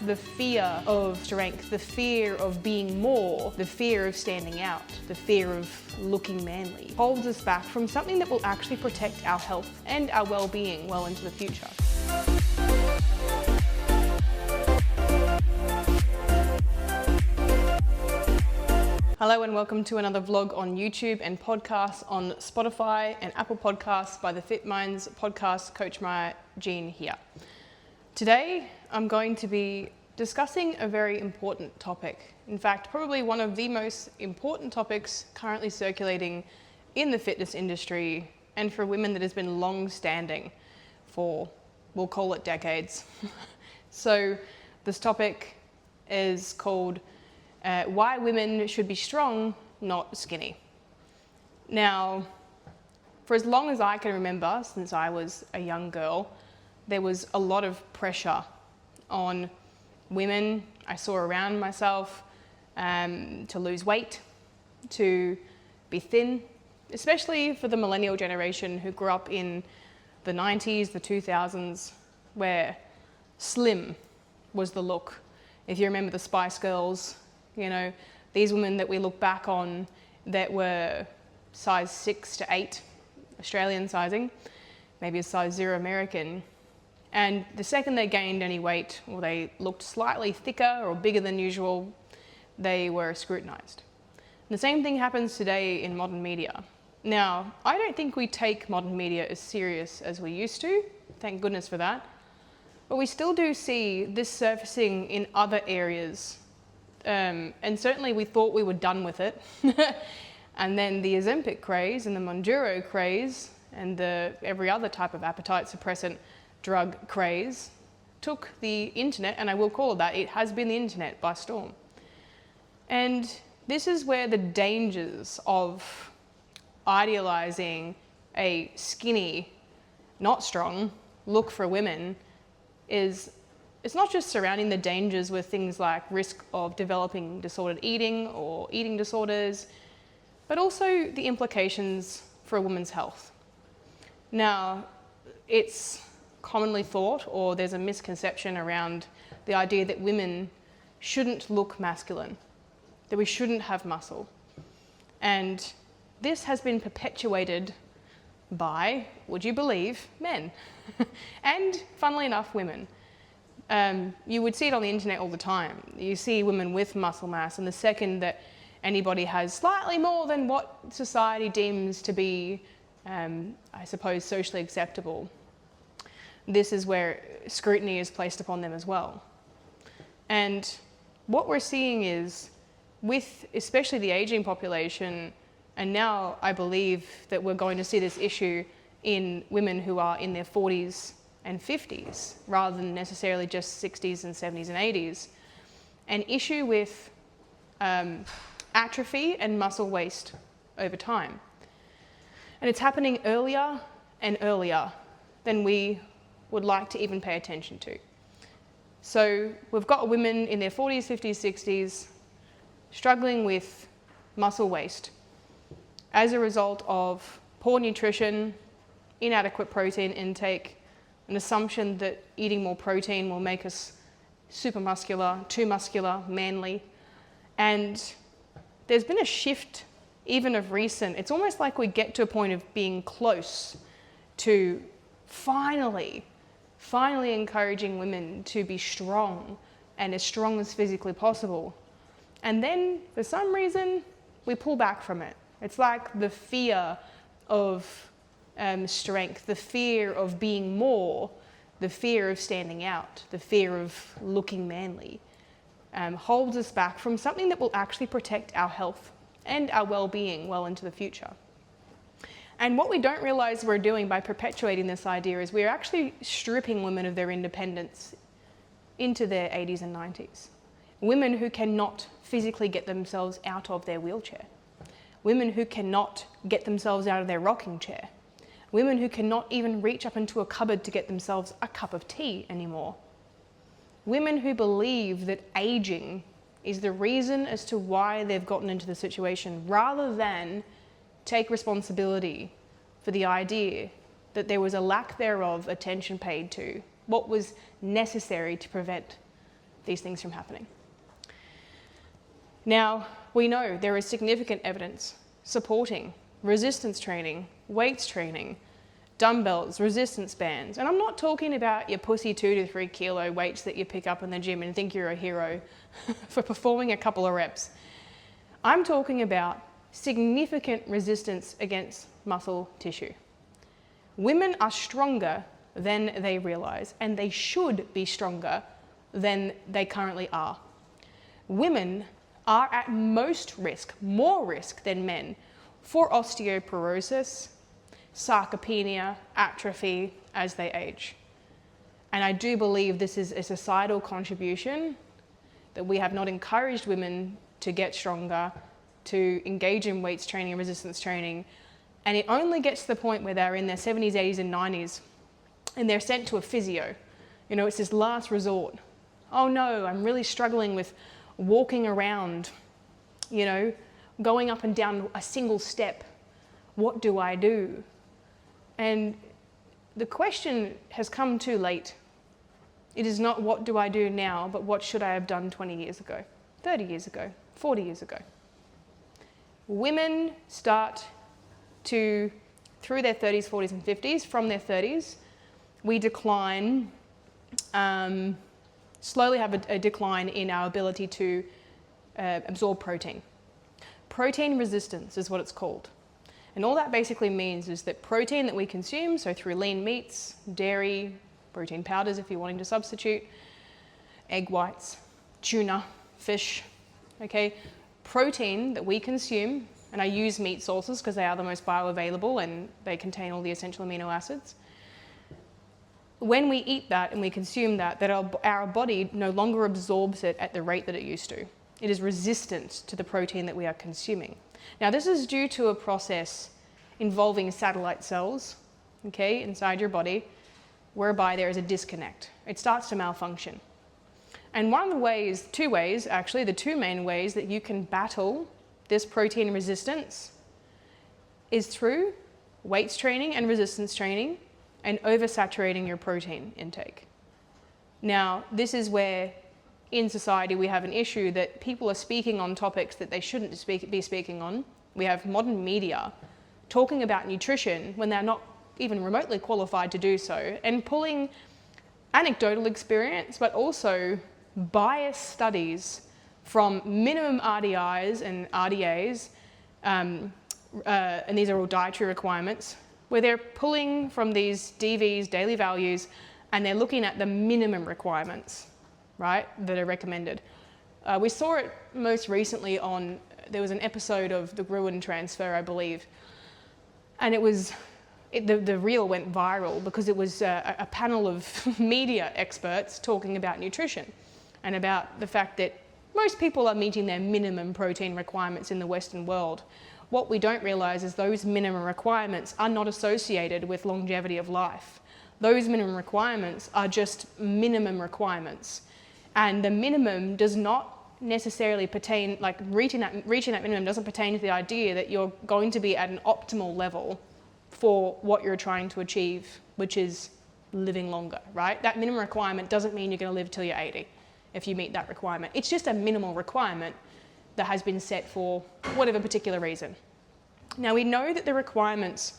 The fear of strength, the fear of being more, the fear of standing out, the fear of looking manly holds us back from something that will actually protect our health and our well-being well into the future. Hello and welcome to another vlog on YouTube and podcasts on Spotify and Apple Podcasts by the Fit Minds podcast. Coach Maya Jean here. Today, I'm going to be discussing a very important topic. In fact, probably one of the most important topics currently circulating in the fitness industry and for women that has been long-standing for, we'll call it decades. So this topic is called why women should be strong, not skinny. Now, for as long as I can remember, since I was a young girl, there was a lot of pressure on women I saw around myself to lose weight, to be thin, especially for the millennial generation who grew up in the 90s, the 2000s, where slim was the look. If you remember the Spice Girls, you know, these women that we look back on that were size 6 to 8 Australian sizing, maybe a size 0 American, and the second they gained any weight or they looked slightly thicker or bigger than usual, they were scrutinized. And the same thing happens today in modern media. Now, I don't think we take modern media as serious as we used to, thank goodness for that, but we still do see this surfacing in other areas. And certainly we thought we were done with it. And then the Ozempic craze and the Monjuro craze and the every other type of appetite suppressant drug craze took the internet, and I will call it that, it has been the internet, by storm. And this is where the dangers of idealizing a skinny, not strong look for women is, it's not just surrounding the dangers with things like risk of developing disordered eating or eating disorders, but also the implications for a woman's health. Now, it's commonly thought, or there's a misconception around the idea that women shouldn't look masculine, that we shouldn't have muscle. And this has been perpetuated by, would you believe, men. And funnily enough, women. You would see it on the internet all the time. You see women with muscle mass, and the second that anybody has slightly more than what society deems to be, I suppose, socially acceptable, this is where scrutiny is placed upon them as well. And what we're seeing is, with especially the aging population, and now I believe that we're going to see this issue in women who are in their 40s and 50s, rather than necessarily just 60s and 70s and 80s, an issue with atrophy and muscle waste over time. And it's happening earlier and earlier than we would like to even pay attention to. So we've got women in their 40s, 50s, 60s struggling with muscle waste as a result of poor nutrition, inadequate protein intake, an assumption that eating more protein will make us super muscular, too muscular, manly. And there's been a shift even of recent. It's almost like we get to a point of being close to finally encouraging women to be strong and as strong as physically possible. And then for some reason, we pull back from it. It's like the fear of strength, the fear of being more, the fear of standing out, the fear of looking manly, holds us back from something that will actually protect our health and our well-being well into the future. And what we don't realize we're doing by perpetuating this idea is we're actually stripping women of their independence into their 80s and 90s. Women who cannot physically get themselves out of their wheelchair. Women who cannot get themselves out of their rocking chair. Women who cannot even reach up into a cupboard to get themselves a cup of tea anymore. Women who believe that aging is the reason as to why they've gotten into the situation, rather than take responsibility for the idea that there was a lack thereof attention paid to what was necessary to prevent these things from happening. Now, we know there is significant evidence supporting resistance training, weights training, dumbbells, resistance bands. And I'm not talking about your pussy 2 to 3 kilo weights that you pick up in the gym and think you're a hero for performing a couple of reps. I'm talking about significant resistance against muscle tissue. Women are stronger than they realize, and they should be stronger than they currently are. Women are at most risk, more risk than men, for osteoporosis, sarcopenia, atrophy as they age. And I do believe this is a societal contribution that we have not encouraged women to get stronger, to engage in weights training and resistance training. And it only gets to the point where they're in their 70s, 80s and 90s and they're sent to a physio. You know, it's this last resort. Oh no, I'm really struggling with walking around, you know, going up and down a single step. What do I do? And the question has come too late. It is not what do I do now, but what should I have done 20 years ago, 30 years ago, 40 years ago. Women start to, through their 30s, 40s and 50s, from their 30s, we decline, slowly have a decline in our ability to absorb protein. Protein resistance is what it's called. And all that basically means is that protein that we consume, so through lean meats, dairy, protein powders if you're wanting to substitute, egg whites, tuna, fish, okay? Protein that we consume, and I use meat sources because they are the most bioavailable and they contain all the essential amino acids. When we eat that and we consume that our body no longer absorbs it at the rate that it used to. It is resistant to the protein that we are consuming. Now, this is due to a process involving satellite cells, okay, inside your body, whereby there is a disconnect. It starts to malfunction. And one of the ways, two ways actually, the two main ways that you can battle this protein resistance is through weights training and resistance training and oversaturating your protein intake. Now, this is where in society we have an issue that people are speaking on topics that they shouldn't be speaking on. We have modern media talking about nutrition when they're not even remotely qualified to do so, and pulling anecdotal experience, but also biased studies from minimum RDIs and RDAs, and these are all dietary requirements, where they're pulling from these DVs, daily values, and they're looking at the minimum requirements, right, that are recommended. We saw it most recently on, there was an episode of the Gruen transfer, I believe, and the reel went viral because it was a panel of media experts talking about nutrition and about the fact that most people are meeting their minimum protein requirements in the Western world. What we don't realize is those minimum requirements are not associated with longevity of life. Those minimum requirements are just minimum requirements. And the minimum does not necessarily pertain, like reaching that minimum doesn't pertain to the idea that you're going to be at an optimal level for what you're trying to achieve, which is living longer, right? That minimum requirement doesn't mean you're going to live till you're 80 if you meet that requirement. It's just a minimal requirement that has been set for whatever particular reason. Now, we know that the requirements,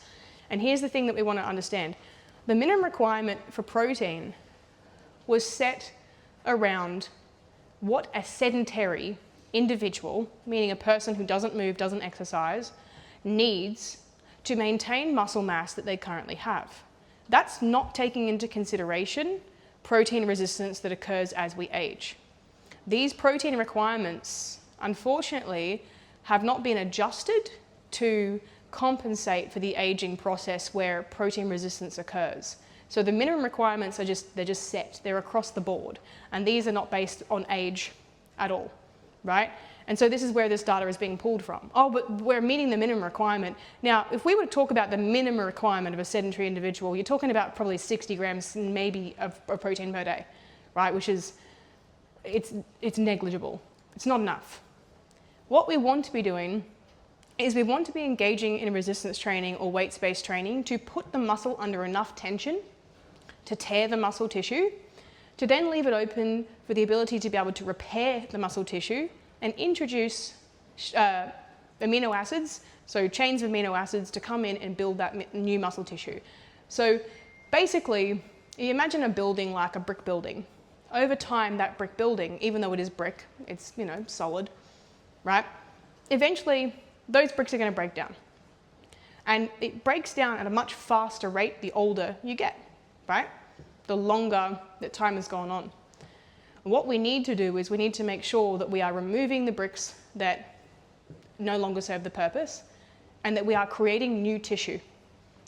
and here's the thing that we want to understand, the minimum requirement for protein was set around what a sedentary individual, meaning a person who doesn't move, doesn't exercise, needs to maintain muscle mass that they currently have. That's not taking into consideration protein resistance that occurs as we age. These protein requirements, unfortunately, have not been adjusted to compensate for the aging process where protein resistance occurs. So the minimum requirements are they're just set, they're across the board. And these are not based on age at all, right? And so this is where this data is being pulled from. Oh, but we're meeting the minimum requirement. Now, if we were to talk about the minimum requirement of a sedentary individual, you're talking about probably 60 grams maybe of protein per day, right? Which is, it's negligible. It's not enough. What we want to be doing is we want to be engaging in resistance training or weights-based training to put the muscle under enough tension to tear the muscle tissue to then leave it open for the ability to be able to repair the muscle tissue and introduce amino acids, so chains of amino acids to come in and build that new muscle tissue. So basically, you imagine a building like a brick building. Over time, that brick building, even though it is brick, it's, solid, right? Eventually, those bricks are going to break down. And it breaks down at a much faster rate the older you get, right? The longer that time has gone on. What we need to do is we need to make sure that we are removing the bricks that no longer serve the purpose and that we are creating new tissue.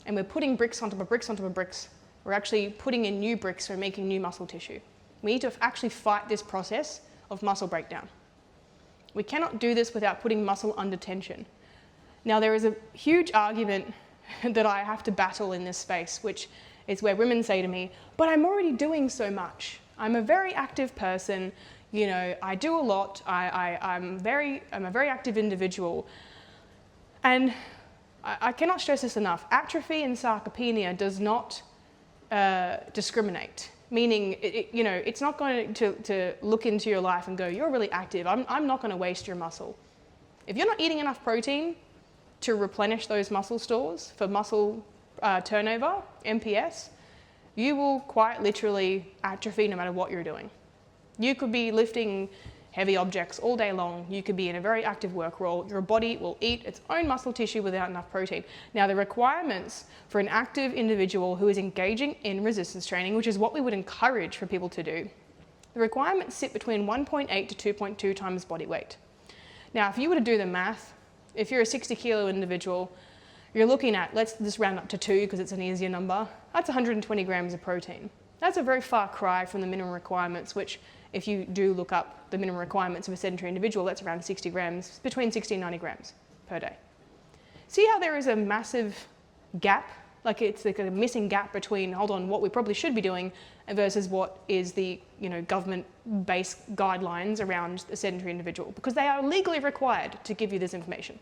And we're putting bricks on top of bricks on top of bricks. We're actually putting in new bricks, so making new muscle tissue. We need to actually fight this process of muscle breakdown. We cannot do this without putting muscle under tension. Now, there is a huge argument that I have to battle in this space, which is where women say to me, but I'm already doing so much. I'm a very active person, I do a lot, I'm a very active individual. And I cannot stress this enough. Atrophy and sarcopenia does not discriminate, meaning it's not going to look into your life and go, you're really active, I'm not going to waste your muscle. If you're not eating enough protein to replenish those muscle stores for muscle turnover, MPS, you will quite literally atrophy no matter what you're doing. You could be lifting heavy objects all day long. You could be in a very active work role. Your body will eat its own muscle tissue without enough protein. Now, the requirements for an active individual who is engaging in resistance training, which is what we would encourage for people to do, the requirements sit between 1.8 to 2.2 times body weight. Now, if you were to do the math, if you're a 60 kilo individual, you're looking at, let's just round up to 2 because it's an easier number, that's 120 grams of protein. That's a very far cry from the minimum requirements, which if you do look up the minimum requirements of a sedentary individual, that's around 60 grams, between 60 and 90 grams per day. See how there is a massive gap? Like it's like a missing gap between, what we probably should be doing versus what is the government-based guidelines around the sedentary individual, because they are legally required to give you this information.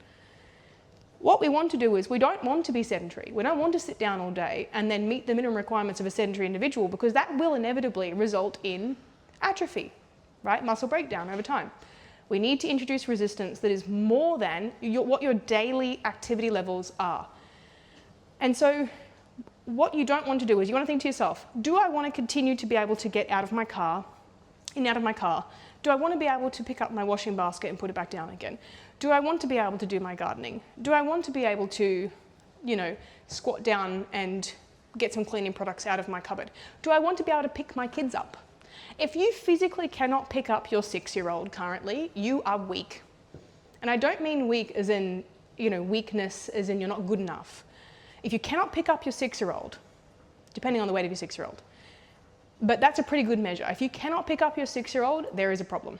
What we want to do is we don't want to be sedentary. We don't want to sit down all day and then meet the minimum requirements of a sedentary individual, because that will inevitably result in atrophy, right? Muscle breakdown over time. We need to introduce resistance that is more than what your daily activity levels are. And so what you don't want to do is you want to think to yourself, do I want to continue to be able to get out of my car, in and out of my car? Do I want to be able to pick up my washing basket and put it back down again? Do I want to be able to do my gardening? Do I want to be able to, squat down and get some cleaning products out of my cupboard? Do I want to be able to pick my kids up? If you physically cannot pick up your 6-year-old currently, you are weak. And I don't mean weak as in, weakness as in you're not good enough. If you cannot pick up your 6-year-old, depending on the weight of your 6-year-old, but that's a pretty good measure. If you cannot pick up your 6-year-old, there is a problem.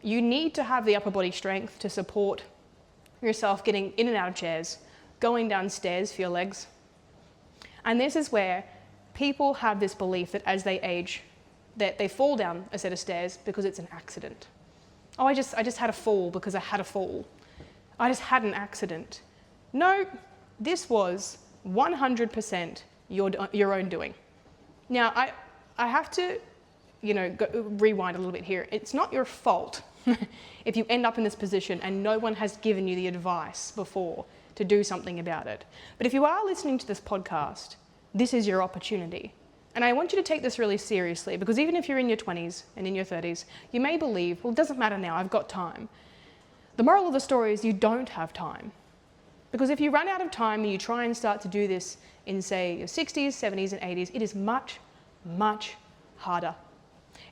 You need to have the upper body strength to support yourself getting in and out of chairs, going down stairs for your legs. And this is where people have this belief that as they age, that they fall down a set of stairs because it's an accident. Oh, I just had a fall because I had a fall. I just had an accident. No, this was 100% your own doing. Now, I have to, rewind a little bit here. It's not your fault if you end up in this position and no one has given you the advice before to do something about it. But if you are listening to this podcast, this is your opportunity. And I want you to take this really seriously, because even if you're in your 20s and in your 30s, you may believe, well, it doesn't matter now, I've got time. The moral of the story is you don't have time. Because if you run out of time and you try and start to do this in, say, your 60s, 70s, and 80s, it is much, much harder.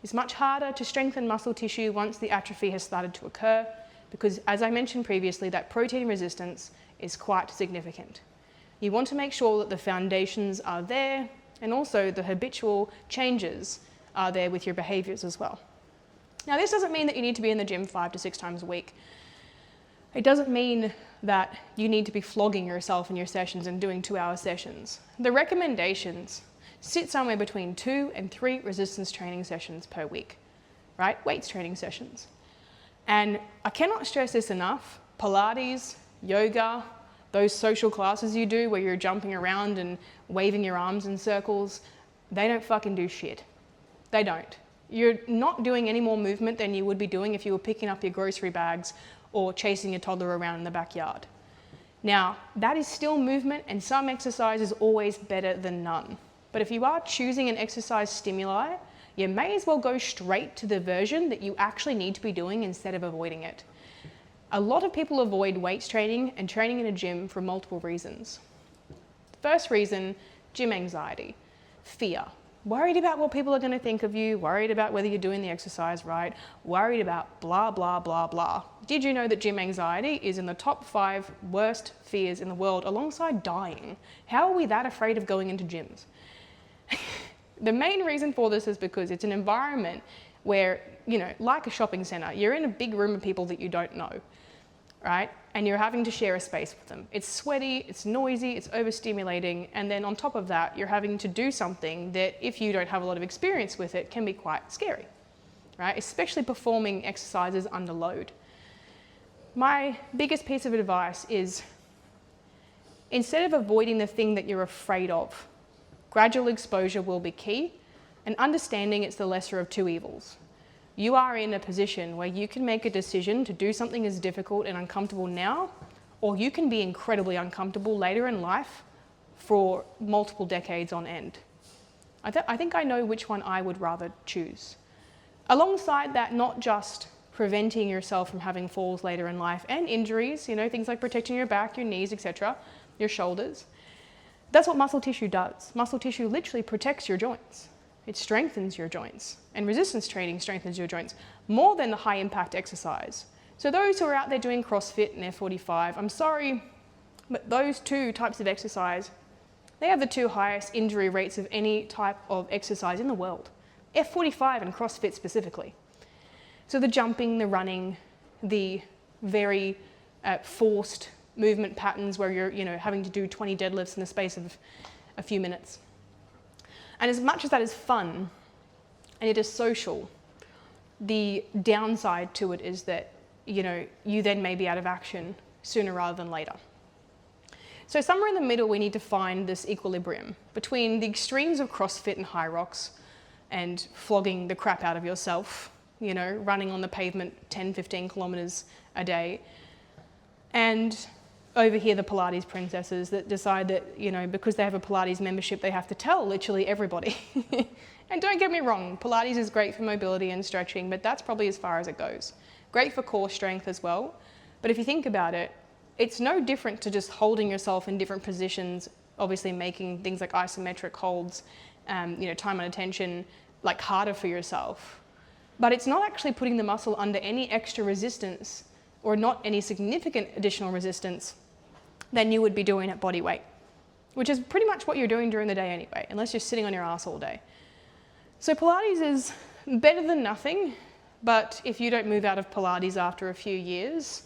It's much harder to strengthen muscle tissue once the atrophy has started to occur, because, as I mentioned previously, that protein resistance is quite significant. You want to make sure that the foundations are there, and also the habitual changes are there with your behaviours as well. Now, this doesn't mean that you need to be in the gym 5 to 6 times a week. It doesn't mean that you need to be flogging yourself in your sessions and doing 2-hour sessions. The recommendations sit somewhere between 2 and 3 resistance training sessions per week, right? Weights training sessions. And I cannot stress this enough. Pilates, yoga, those social classes you do where you're jumping around and waving your arms in circles, They don't fucking do shit. They don't. You're not doing any more movement than you would be doing if you were picking up your grocery bags or chasing your toddler around in the backyard. Now, that is still movement, and some exercise is always better than none. But if you are choosing an exercise stimuli, you may as well go straight to the version that you actually need to be doing instead of avoiding it. A lot of people avoid weights training and training in a gym for multiple reasons. First reason, gym anxiety, fear. Worried about what people are going to think of you, worried about whether you're doing the exercise right, worried about blah, blah, blah, blah. Did you know that gym anxiety is in the top 5 worst fears in the world alongside dying? How are we that afraid of going into gyms? The main reason for this is because it's an environment where, like a shopping center, you're in a big room of people that you don't know, right? And you're having to share a space with them. It's sweaty, it's noisy, it's overstimulating, and then on top of that, you're having to do something that, if you don't have a lot of experience with it, can be quite scary, right? Especially performing exercises under load. My biggest piece of advice is, instead of avoiding the thing that you're afraid of, gradual exposure will be key, and understanding it's the lesser of two evils. You are in a position where you can make a decision to do something as difficult and uncomfortable now, or you can be incredibly uncomfortable later in life for multiple decades on end. I think I know which one I would rather choose. Alongside that, not just preventing yourself from having falls later in life and injuries, things like protecting your back, your knees, etc., your shoulders. That's what muscle tissue does. Muscle tissue literally protects your joints. It strengthens your joints, and resistance training strengthens your joints more than the high impact exercise. So those who are out there doing CrossFit and F45, I'm sorry, but those two types of exercise, they have the 2 highest injury rates of any type of exercise in the world. F45 and CrossFit specifically. So the jumping, the running, the very forced movement patterns where you're having to do 20 deadlifts in the space of a few minutes. And as much as that is fun and it is social, the downside to it is that you then may be out of action sooner rather than later. So somewhere in the middle, we need to find this equilibrium between the extremes of CrossFit and high rocks and flogging the crap out of yourself, running on the pavement 10, 15 kilometers a day, and over here the Pilates princesses that decide that, because they have a Pilates membership, they have to tell literally everybody. And don't get me wrong, Pilates is great for mobility and stretching, but that's probably as far as it goes. Great for core strength as well. But if you think about it, it's no different to just holding yourself in different positions, obviously making things like isometric holds, time on attention, like harder for yourself. But it's not actually putting the muscle under any extra resistance or not any significant additional resistance than you would be doing at body weight, which is pretty much what you're doing during the day anyway, unless you're sitting on your ass all day. So Pilates is better than nothing, but if you don't move out of Pilates after a few years,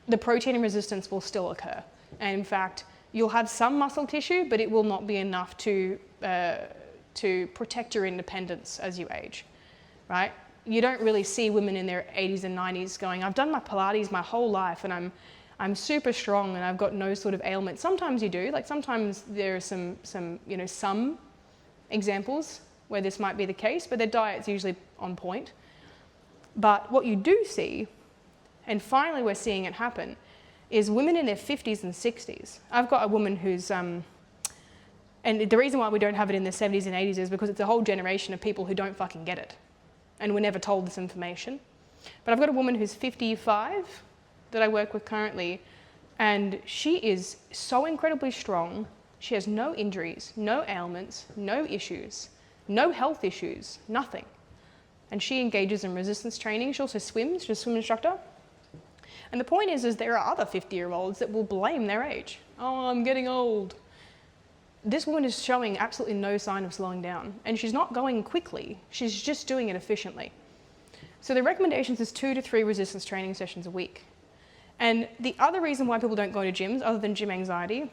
the protein resistance will still occur. And in fact, you'll have some muscle tissue, but it will not be enough to protect your independence as you age, right? You don't really see women in their 80s and 90s going, I've done my Pilates my whole life and I'm super strong and I've got no sort of ailment. Sometimes you do, like sometimes there are some examples where this might be the case, but their diet's usually on point. But what you do see, and finally we're seeing it happen, is women in their 50s and 60s. I've got a woman who's, and the reason why we don't have it in their 70s and 80s is because it's a whole generation of people who don't fucking get it. And we're never told this information. But I've got a woman who's 55 that I work with currently, and she is so incredibly strong. She has no injuries, no ailments, no issues, no health issues, nothing. And she engages in resistance training. She also swims, she's a swim instructor. And the point is there are other 50-year-olds that will blame their age. Oh, I'm getting old. This woman is showing absolutely no sign of slowing down, and she's not going quickly, she's just doing it efficiently. So the recommendations is 2 to 3 resistance training sessions a week. And the other reason why people don't go to gyms, other than gym anxiety,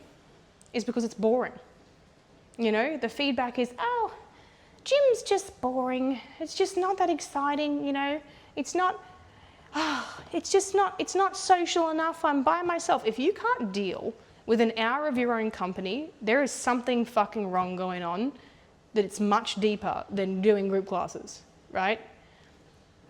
is because it's boring. The feedback is, oh, gym's just boring. It's just not that exciting, It's not social enough. I'm by myself. If you can't deal with an hour of your own company, there is something fucking wrong going on that it's much deeper than doing group classes, right?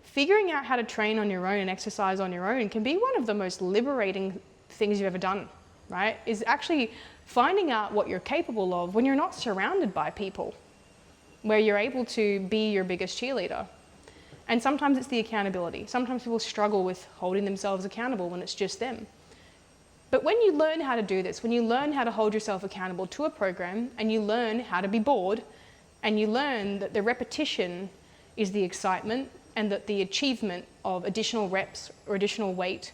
Figuring out how to train on your own and exercise on your own can be one of the most liberating things you've ever done, right? Is actually finding out what you're capable of when you're not surrounded by people, where you're able to be your biggest cheerleader. And sometimes it's the accountability. Sometimes people struggle with holding themselves accountable when it's just them. But when you learn how to do this, when you learn how to hold yourself accountable to a program, and you learn how to be bored, and you learn that the repetition is the excitement, and that the achievement of additional reps or additional weight,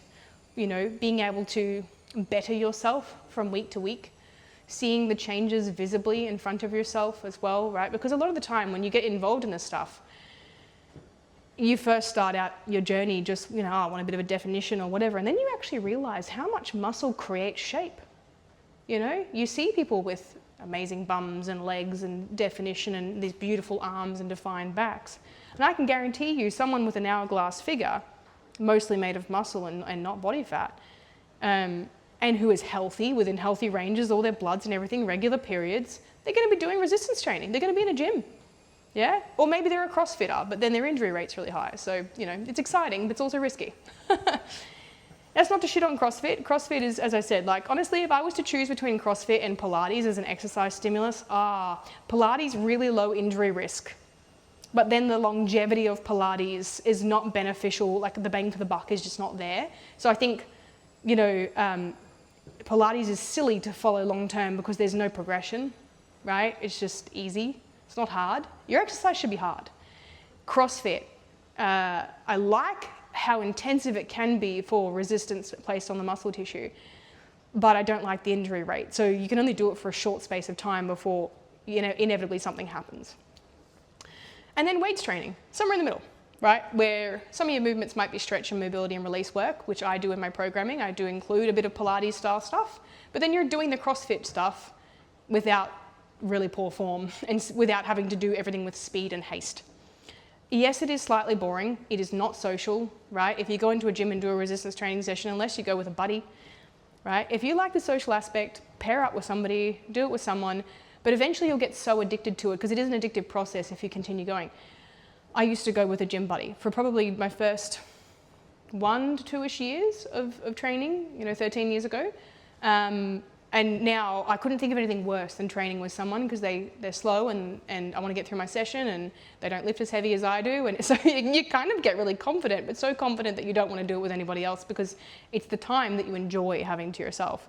being able to better yourself from week to week, seeing the changes visibly in front of yourself as well, right? Because a lot of the time when you get involved in this stuff, you first start out your journey just, I want a bit of a definition or whatever, and then you actually realize how much muscle creates shape. You see people with amazing bums and legs and definition and these beautiful arms and defined backs. And I can guarantee you someone with an hourglass figure, mostly made of muscle and not body fat, and who is healthy, within healthy ranges, all their bloods and everything, regular periods, they're going to be doing resistance training. They're going to be in a gym. Yeah? Or maybe they're a CrossFitter, but then their injury rate's really high. So, it's exciting, but it's also risky. That's not to shit on CrossFit. CrossFit is, as I said, honestly, if I was to choose between CrossFit and Pilates as an exercise stimulus, Pilates, really low injury risk. But then the longevity of Pilates is not beneficial, the bang for the buck is just not there. So I think, Pilates is silly to follow long term because there's no progression, right? It's just easy. It's not hard. Your exercise should be hard. CrossFit, I like how intensive it can be for resistance placed on the muscle tissue, but I don't like the injury rate. So you can only do it for a short space of time before, inevitably something happens. And then weights training, somewhere in the middle, right? Where some of your movements might be stretch and mobility and release work, which I do in my programming. I do include a bit of Pilates style stuff, but then you're doing the CrossFit stuff without really poor form and without having to do everything with speed and haste. Yes, it is slightly boring. It is not social, right? If you go into a gym and do a resistance training session, unless you go with a buddy, right? If you like the social aspect, pair up with somebody, do it with someone, but eventually you'll get so addicted to it because it is an addictive process if you continue going. I used to go with a gym buddy for probably my first 1 to 2-ish years of training, 13 years ago. And now I couldn't think of anything worse than training with someone because they're slow and I want to get through my session and they don't lift as heavy as I do. And so you kind of get really confident, but so confident that you don't want to do it with anybody else because it's the time that you enjoy having to yourself.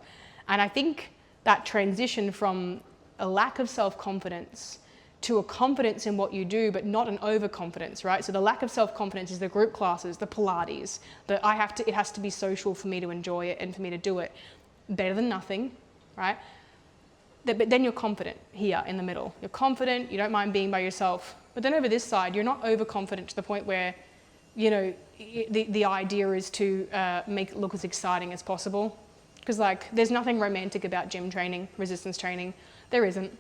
And I think that transition from a lack of self-confidence to a confidence in what you do, but not an overconfidence, right? So the lack of self-confidence is the group classes, the Pilates, it has to be social for me to enjoy it and for me to do it. Better than nothing, right? But then you're confident here in the middle. You're confident, you don't mind being by yourself. But then over this side, you're not overconfident to the point where, the idea is to make it look as exciting as possible. Because there's nothing romantic about gym training, resistance training. There isn't.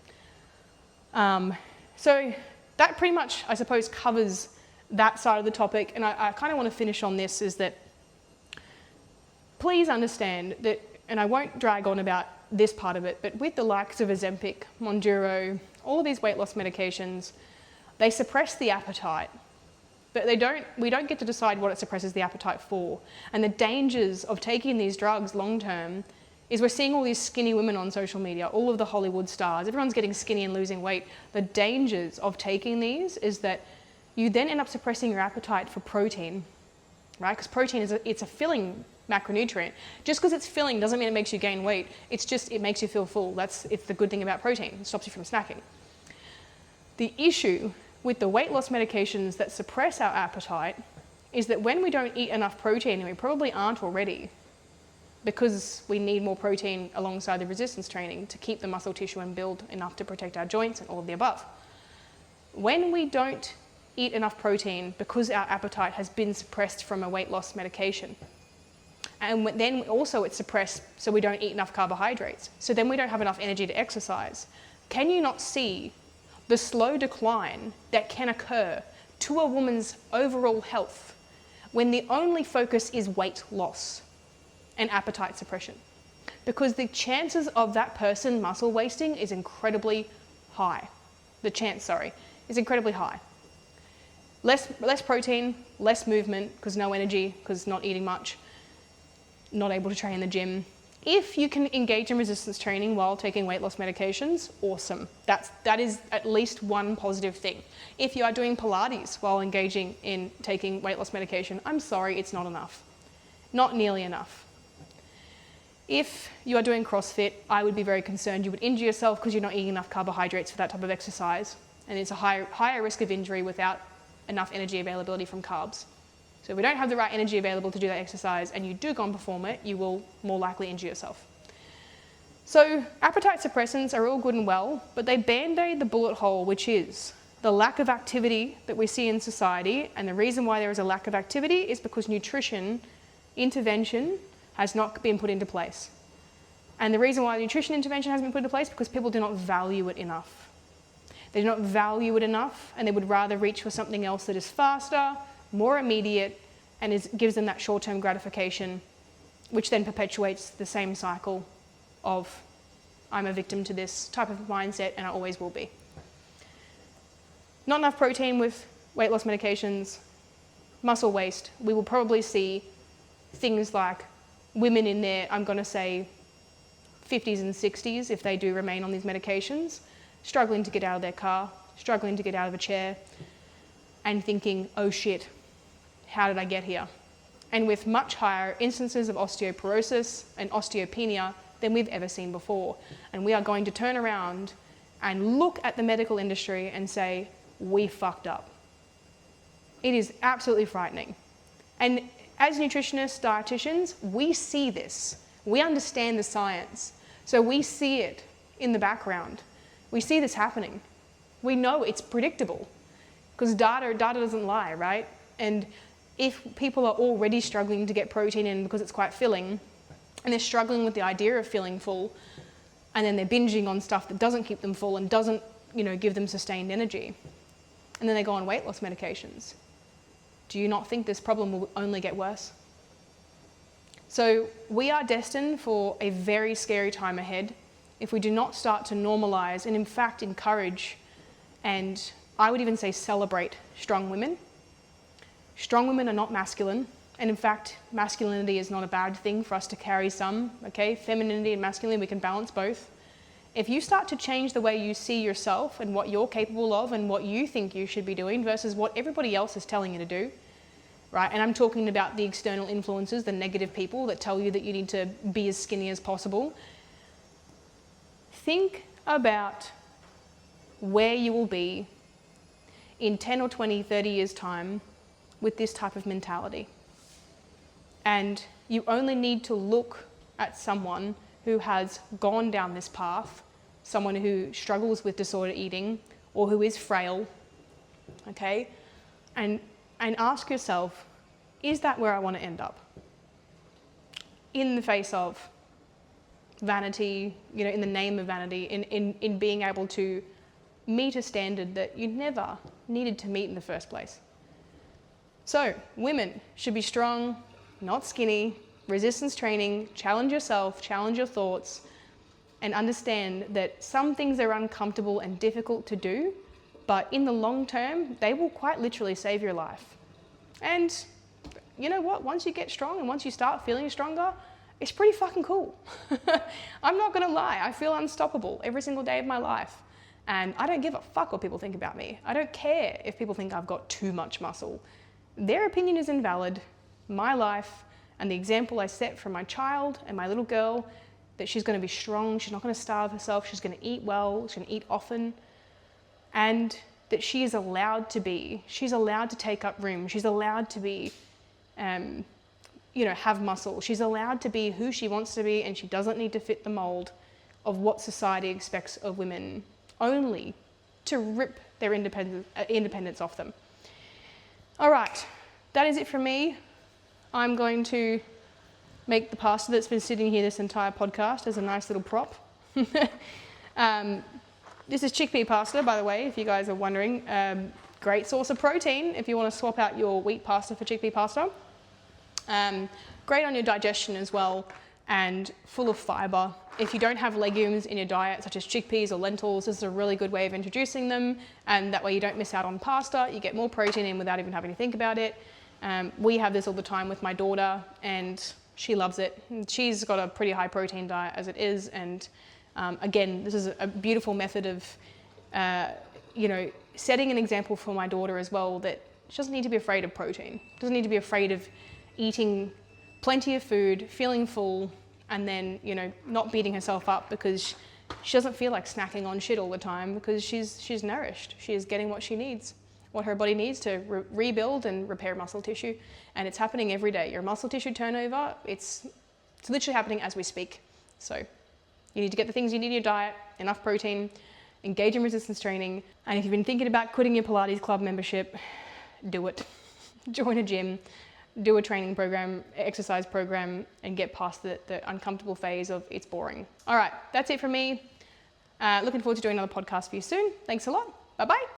So that pretty much, I suppose, covers that side of the topic. And I kind of want to finish on this, is that please understand that, and I won't drag on about this part of it, but with the likes of Ozempic, Mounjaro, all of these weight loss medications, they suppress the appetite, but we don't get to decide what it suppresses the appetite for. And the dangers of taking these drugs long term is we're seeing all these skinny women on social media, all of the Hollywood stars, everyone's getting skinny and losing weight. The dangers of taking these is that you then end up suppressing your appetite for protein, right? Because protein it's a filling macronutrient. Just because it's filling doesn't mean it makes you gain weight. It's just, it makes you feel full. It's the good thing about protein. It stops you from snacking. The issue with the weight loss medications that suppress our appetite is that when we don't eat enough protein, and we probably aren't already, because we need more protein alongside the resistance training to keep the muscle tissue and build enough to protect our joints and all of the above. When we don't eat enough protein because our appetite has been suppressed from a weight loss medication, and then also it's suppressed so we don't eat enough carbohydrates, so then we don't have enough energy to exercise. Can you not see the slow decline that can occur to a woman's overall health when the only focus is weight loss and appetite suppression? Because the chances of that person muscle wasting is incredibly high, is incredibly high. Less protein, less movement, because no energy, because not eating much, not able to train in the gym. If you can engage in resistance training while taking weight loss medications, awesome. That is at least one positive thing. If you are doing Pilates while engaging in taking weight loss medication, I'm sorry, it's not enough. Not nearly enough. If you are doing CrossFit, I would be very concerned you would injure yourself because you're not eating enough carbohydrates for that type of exercise. And it's a higher risk of injury without enough energy availability from carbs. So if we don't have the right energy available to do that exercise and you do go and perform it, you will more likely injure yourself. So appetite suppressants are all good and well, but they band-aid the bullet hole, which is the lack of activity that we see in society. And the reason why there is a lack of activity is because nutrition intervention has not been put into place. And the reason why nutrition intervention hasn't been put into place is because people do not value it enough. They do not value it enough, and they would rather reach for something else that is faster, more immediate, and gives them that short-term gratification, which then perpetuates the same cycle of I'm a victim to this type of mindset and I always will be. Not enough protein with weight loss medications, muscle waste. We will probably see things like women in their, I'm going to say, 50s and 60s, if they do remain on these medications, struggling to get out of their car, struggling to get out of a chair, and thinking, oh shit, how did I get here? And with much higher instances of osteoporosis and osteopenia than we've ever seen before. And we are going to turn around and look at the medical industry and say, we fucked up. It is absolutely frightening. And as nutritionists, dietitians, we see this. We understand the science. So we see it in the background. We see this happening. We know it's predictable because data doesn't lie, right? And if people are already struggling to get protein in because it's quite filling, and they're struggling with the idea of feeling full, and then they're binging on stuff that doesn't keep them full and doesn't, give them sustained energy, and then they go on weight loss medications, do you not think this problem will only get worse? So we are destined for a very scary time ahead if we do not start to normalize and in fact encourage, and I would even say celebrate, strong women. Strong women are not masculine, and in fact, masculinity is not a bad thing for us to carry some, okay? Femininity and masculinity, we can balance both. If you start to change the way you see yourself and what you're capable of and what you think you should be doing versus what everybody else is telling you to do, right? And I'm talking about the external influences, the negative people that tell you that you need to be as skinny as possible. Think about where you will be in 10 or 20, 30 years' time with this type of mentality. And you only need to look at someone who has gone down this path, someone who struggles with disordered eating or who is frail, okay? And ask yourself, is that where I want to end up? In the face of vanity, in the name of vanity, in being able to meet a standard that you never needed to meet in the first place. So, women should be strong, not skinny, resistance training, challenge yourself, challenge your thoughts, and understand that some things are uncomfortable and difficult to do, but in the long term, they will quite literally save your life. And you know what? Once you get strong and once you start feeling stronger, it's pretty fucking cool. I'm not gonna lie, I feel unstoppable every single day of my life. And I don't give a fuck what people think about me. I don't care if people think I've got too much muscle. Their opinion is invalid. My life and the example I set for my child and my little girl, that she's going to be strong, she's not going to starve herself, she's going to eat well, she's going to eat often, and that she is allowed to be, she's allowed to take up room, she's allowed to be, have muscle, she's allowed to be who she wants to be, and she doesn't need to fit the mold of what society expects of women, only to rip their independence off them. All right, that is it from me. I'm going to make the pasta that's been sitting here this entire podcast as a nice little prop. This is chickpea pasta, by the way, if you guys are wondering. Great source of protein if you want to swap out your wheat pasta for chickpea pasta. Great on your digestion as well, and full of fiber, If you don't have legumes in your diet, such as chickpeas or lentils, this is a really good way of introducing them, and that way you don't miss out on pasta. You get more protein in without even having to think about it. We have this all the time with my daughter, and she loves it. She's got a pretty high protein diet as it is, and again, this is a beautiful method of, setting an example for my daughter as well, that she doesn't need to be afraid of protein. Doesn't need to be afraid of eating plenty of food, feeling full, and then, not beating herself up because she doesn't feel like snacking on shit all the time, because she's nourished. She is getting what she needs, what her body needs to rebuild and repair muscle tissue. And it's happening every day. Your muscle tissue turnover, it's literally happening as we speak. So you need to get the things you need in your diet, enough protein, engage in resistance training. And if you've been thinking about quitting your Pilates club membership, do it. Join a gym. Do a training program, exercise program, and get past the uncomfortable phase of it's boring. All right, that's it from me. Looking forward to doing another podcast for you soon. Thanks a lot. Bye-bye.